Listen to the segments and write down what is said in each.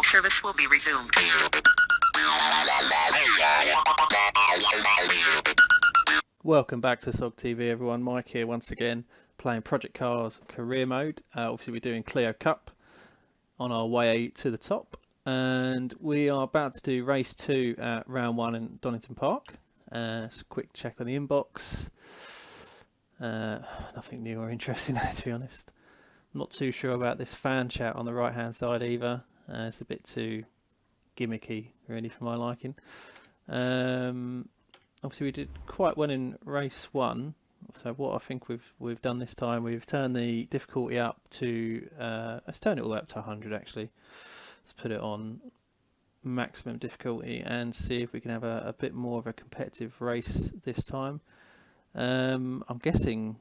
Service will be resumed. Welcome back to SoGGTV, everyone. Mike here once again, playing Project Cars career mode. Obviously we're doing Clio Cup on our way to the top, and we are about to do race 2 at round 1 in Donington Park. Just a quick check on the inbox. Nothing new or interesting there, to be honest. I'm not too sure about this fan chat on the right hand side either. It's a bit too gimmicky really for my liking. Obviously we did quite well in race 1, so what I think we've done this time, we've turned the difficulty up to let's turn it all up to 100 actually. Let's put it on maximum difficulty and see if we can have a bit more of a competitive race this time. I'm guessing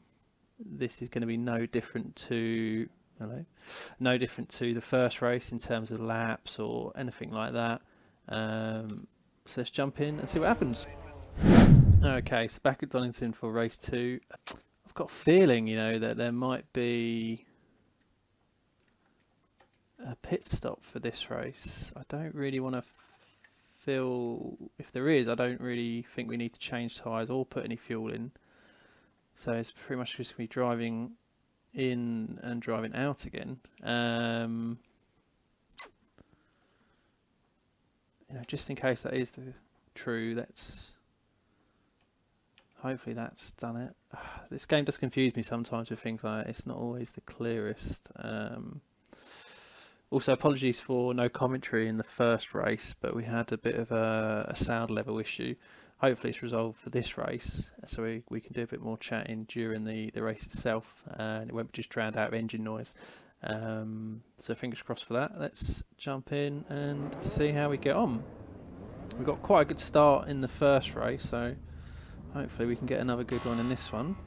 this is going to be no different to the first race in terms of laps or anything like that. So let's jump in and see what happens. Okay, so back at Donington for race 2. I've got a feeling, that there might be a pit stop for this race. I don't really want to feel, if there is, I don't really think we need to change tyres or put any fuel in. So it's pretty much just going to be driving in and driving out again. Just in case that is true, hopefully that's done it. This game does confuse me sometimes with things like it's not always the clearest. Also, apologies for no commentary in the first race, but we had a bit of a sound level issue. Hopefully it's resolved for this race, so we can do a bit more chatting during the race itself, and it won't be just drowned out of engine noise. So fingers crossed for that. Let's jump in and see how we get on. We got quite a good start in the first race, so hopefully we can get another good one in this one.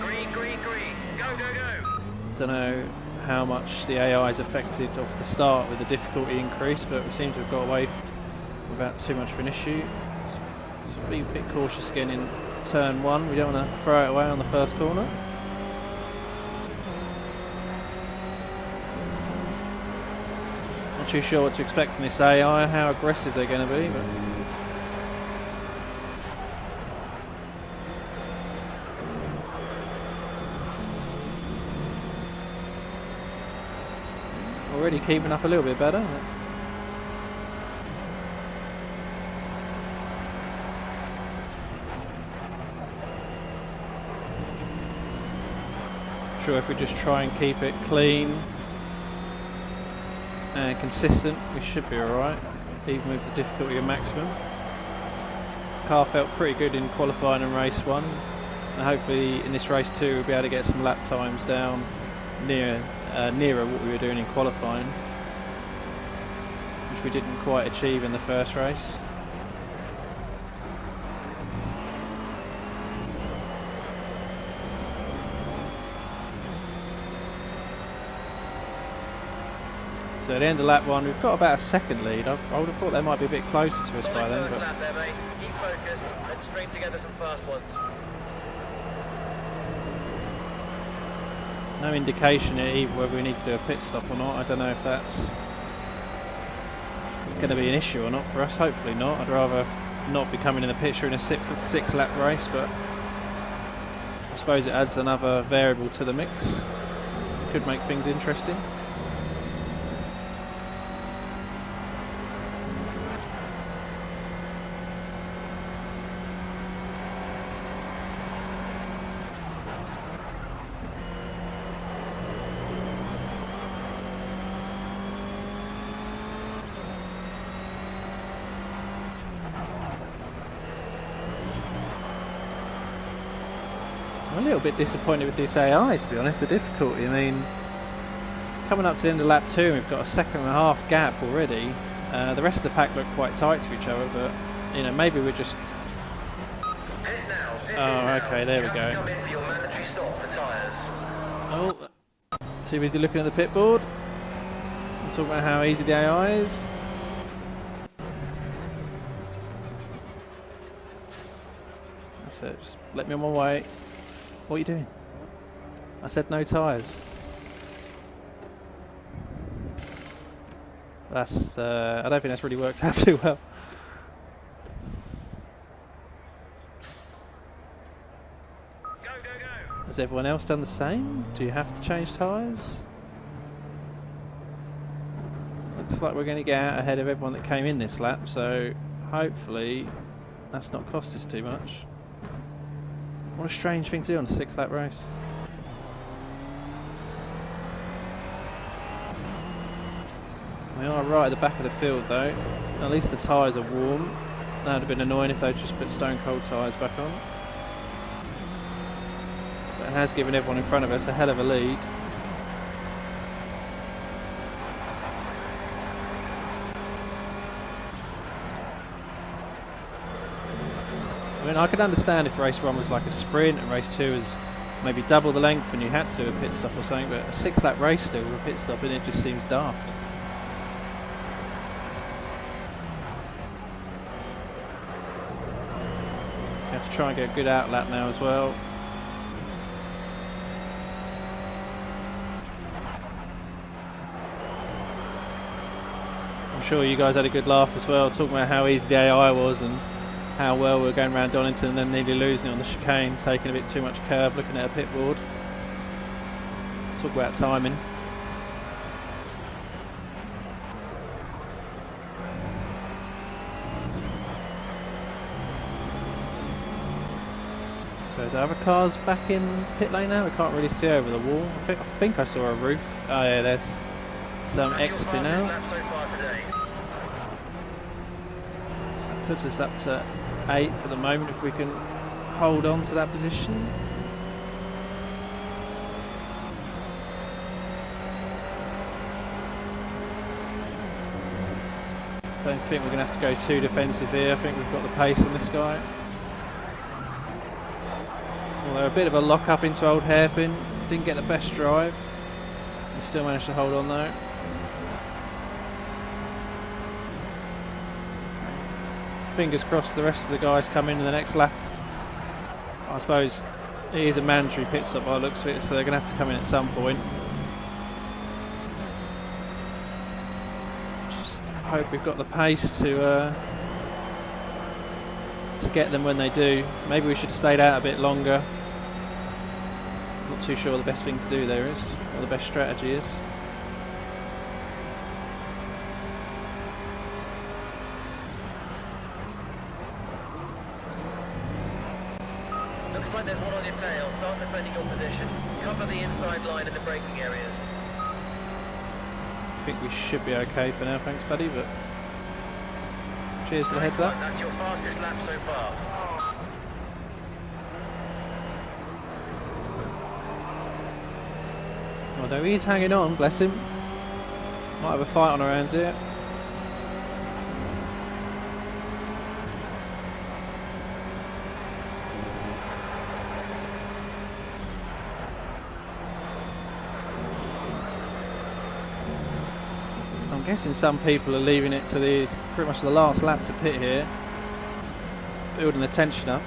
Green, green, green. Go, go, go. Don't know how much the AI is affected off the start with the difficulty increase, but we seem to have got away without too much of an issue. So be a bit cautious again in turn 1. We don't want to throw it away on the first corner. Not too sure what to expect from this AI, how aggressive they're going to be, but already keeping up a little bit better. Sure, if we just try and keep it clean and consistent, we should be alright, even with the difficulty of maximum. Car felt pretty good in qualifying and race 1, and hopefully in this race 2 we'll be able to get some lap times down nearer what we were doing in qualifying, which we didn't quite achieve in the first race. So at the end of lap 1 we've got about a second lead. I would have thought they might be a bit closer to us by then, but Lap there, mate. Keep focused. Let's string together some fast ones. no indication either whether we need to do a pit stop or not. I don't know if that's going to be an issue or not for us. Hopefully not. I'd rather not be coming in the picture in a six lap race, but I suppose it adds another variable to the mix. Could make things interesting. I'm a little bit disappointed with this AI, to be honest, the difficulty. I mean, coming up to the end of lap 2 and we've got a second and a half gap already. The rest of the pack look quite tight to each other, but maybe we're just... Oh, okay, there we go. Oh, too busy looking at the pit board and talking about how easy the AI is. That's it, just let me on my way. What are you doing? I said no tyres. That's I don't think that's really worked out too well. Go, go, go. Has everyone else done the same? Do you have to change tyres? Looks like we're going to get out ahead of everyone that came in this lap, so hopefully that's not cost us too much. What a strange thing to do on a 6-lap race. We are right at the back of the field though. At least the tyres are warm. That would have been annoying if they just put stone cold tyres back on. But it has given everyone in front of us a hell of a lead. I mean, I could understand if race 1 was like a sprint and race 2 is maybe double the length and you had to do a pit stop or something, but a 6-lap race still with a pit stop and it just seems daft. You have to try and get a good out lap now as well. I'm sure you guys had a good laugh as well, talking about how easy the AI was and how well we were going around Donington and then nearly losing on the chicane, taking a bit too much curb, looking at a pit board. Talk about timing. So is there other cars back in the pit lane now? We can't really see over the wall. I think I saw a roof. Oh yeah, there's some X2 now. So that puts us up to 8 for the moment if we can hold on to that position. Don't think we're going to have to go too defensive here. I think we've got the pace on this guy. Although a bit of a lock up into old hairpin, didn't get the best drive. We still managed to hold on though. Fingers crossed the rest of the guys come in the next lap. I suppose it is a mandatory pit stop by the looks of it, so they're going to have to come in at some point. Just hope we've got the pace to get them when they do. Maybe we should have stayed out a bit longer. Not too sure what the best thing to do there is, or the best strategy is. Looks like there's one on your tail. Start defending your position. Cover the inside line in the braking areas. I think we should be okay for now, thanks buddy, but cheers for the heads up. That's your fastest lap so far. Although he's hanging on, bless him. Might have a fight on our hands here. I'm guessing some people are leaving it to the pretty much the last lap to pit here, building the tension up.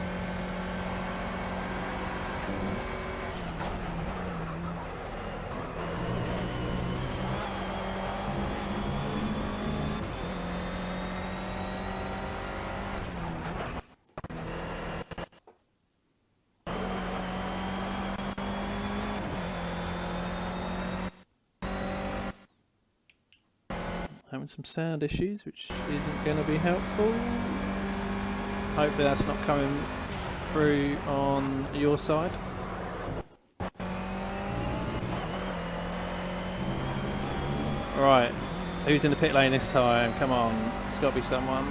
Having some sound issues, which isn't going to be helpful. Hopefully that's not coming through on your side. Right, who's in the pit lane this time? Come on, it's got to be someone.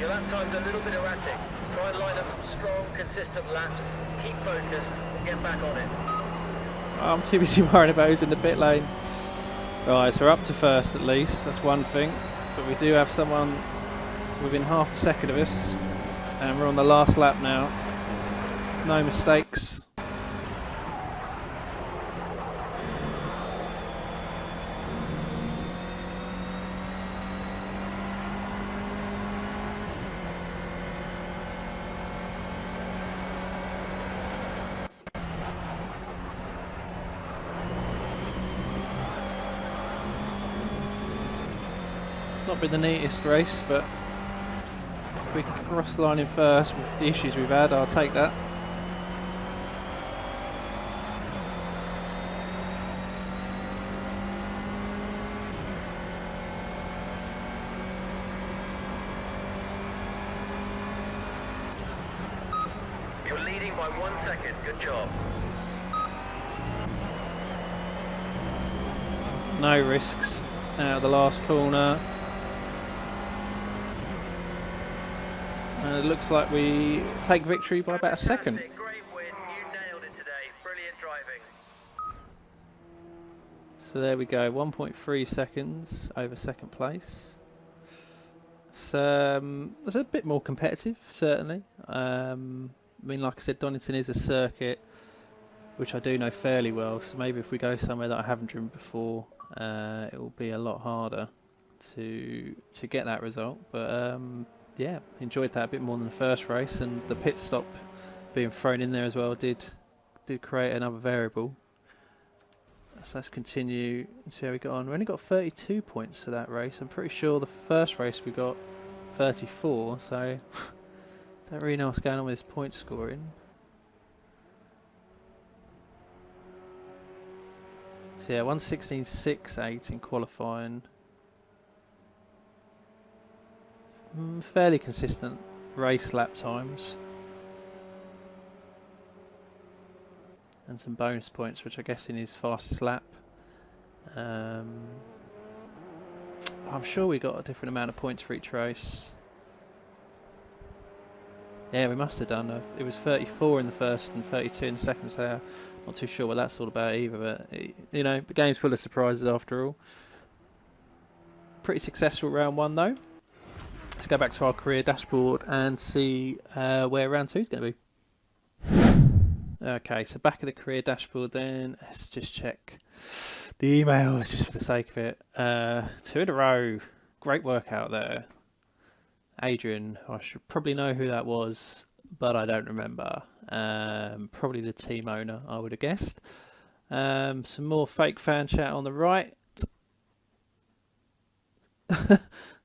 Your lap time's a little bit erratic. Try and line up strong, consistent laps. Keep focused and get back on it. I'm too busy worrying about who's in the pit lane. Right, so we're up to first at least, that's one thing. But we do have someone within half a second of us. And we're on the last lap now. No mistakes. not been the neatest race, but if we can cross the line in first with the issues we've had, I'll take that. You're leading by 1 second. Good job. No risks out of the last corner. And it looks like we take victory by about a second. Fantastic. Great win. You nailed it today. Brilliant driving. So there we go, 1.3 seconds over second place. So it's a bit more competitive, certainly. I mean, like I said, Donington is a circuit which I do know fairly well, so maybe if we go somewhere that I haven't driven before, it will be a lot harder to get that result. But yeah, enjoyed that a bit more than the first race, and the pit stop being thrown in there as well did create another variable. So let's continue and see how we got on. We only got 32 points for that race. I'm pretty sure the first race we got 34, so don't really know what's going on with this point scoring. So yeah, 1:16.68 in qualifying. Fairly consistent race lap times. And some bonus points, which I guess in his fastest lap. I'm sure we got a different amount of points for each race. Yeah, we must have done. It was 34 in the first and 32 in the second, so not too sure what that's all about either. But you know, the game's full of surprises after all. Pretty successful round one though. Let's go back to our career dashboard and see where round two is going to be. Okay, so back at the career dashboard then, let's just check the emails just for the sake of it. 2 in a row, great work out there. Adrian, I should probably know who that was, but I don't remember. Probably the team owner, I would have guessed. Some more fake fan chat on the right.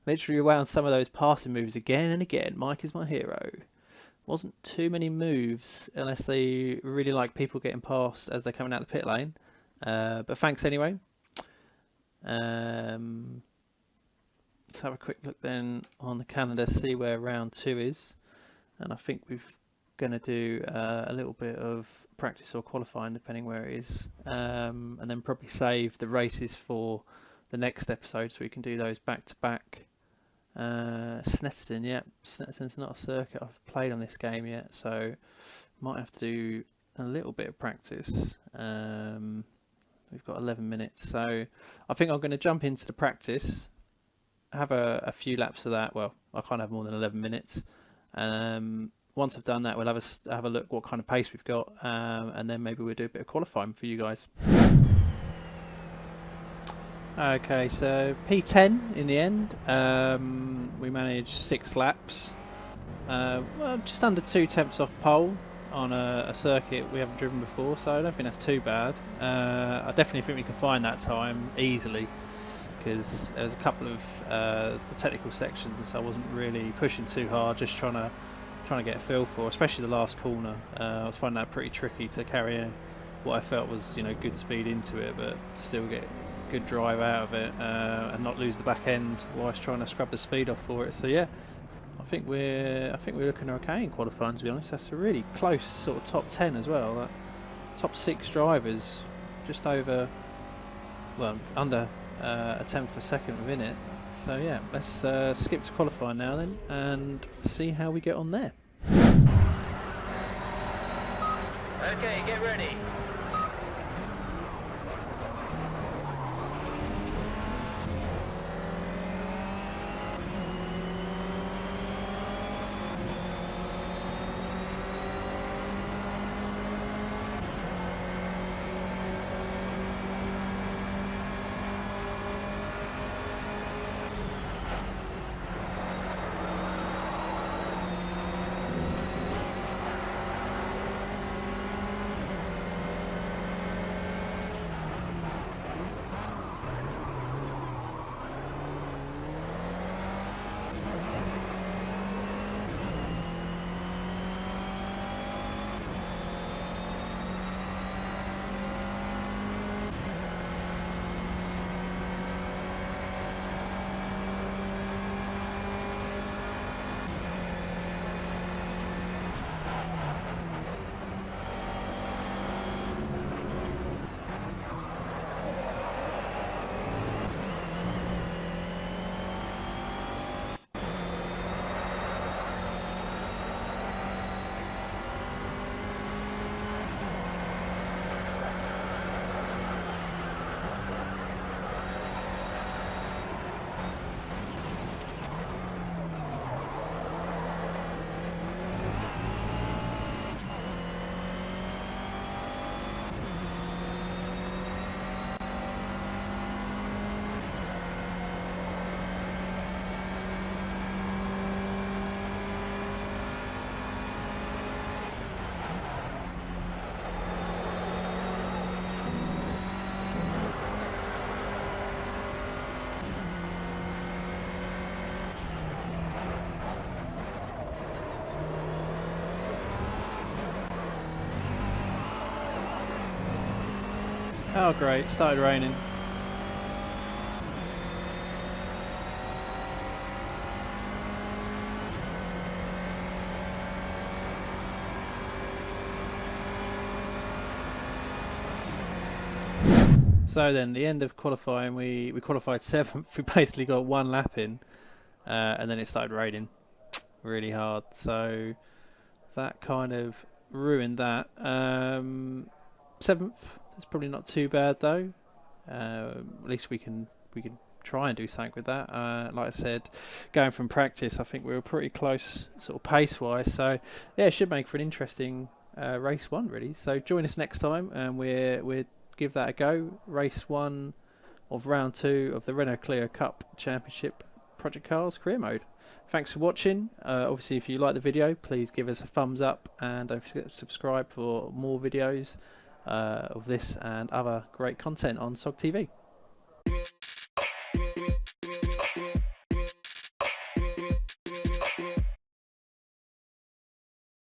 Literally around some of those passing moves again and again. Mike is my hero. Wasn't too many moves unless they really like people getting past as they're coming out the pit lane. But thanks anyway. Let's have a quick look then on the calendar, see where round two is. And I think we're going to do a little bit of practice or qualifying depending where it is. And then probably save the races for the next episode so we can do those back to back. Snetterton, yeah, Snetterton's not a circuit I've played on this game yet, so might have to do a little bit of practice. We've got 11 minutes, so I think I'm going to jump into the practice, have a few laps of that. Well, I can't have more than 11 minutes. Once I've done that, we'll have a look what kind of pace we've got, and then maybe we'll do a bit of qualifying for you guys. Okay, so P10 in the end. We managed 6 laps. Well, just under 2/10 off pole on a circuit we haven't driven before, so I don't think that's too bad. I definitely think we can find that time easily, because there's a couple of the technical sections I wasn't really pushing too hard, just trying to get a feel for, especially the last corner. I was finding that pretty tricky to carry what I felt was, you know, good speed into it, but still get good drive out of it, and not lose the back end whilst trying to scrub the speed off for it. So yeah, I think we're looking okay in qualifying, to be honest. That's a really close sort of top 10 as well. That top 6 drivers, just over, well, under a 10th of a second within it. So yeah, let's skip to qualifying now then and see how we get on there. Okay, get ready. Oh great, started raining. So then, the end of qualifying, we qualified 7th. We basically got 1 lap in, and then it started raining really hard. So that kind of ruined that. 7th. That's probably not too bad though. At least we can try and do something with that. Like I said, going from practice, I think we were pretty close, sort of pace-wise. So yeah, it should make for an interesting race 1 really. So join us next time, and we're give that a go. Race 1 of round 2 of the Renault Clio Cup Championship Project Cars career mode. Thanks for watching. Obviously, if you like the video, please give us a thumbs up, and don't forget to subscribe for more videos of this and other great content on SoGGTV.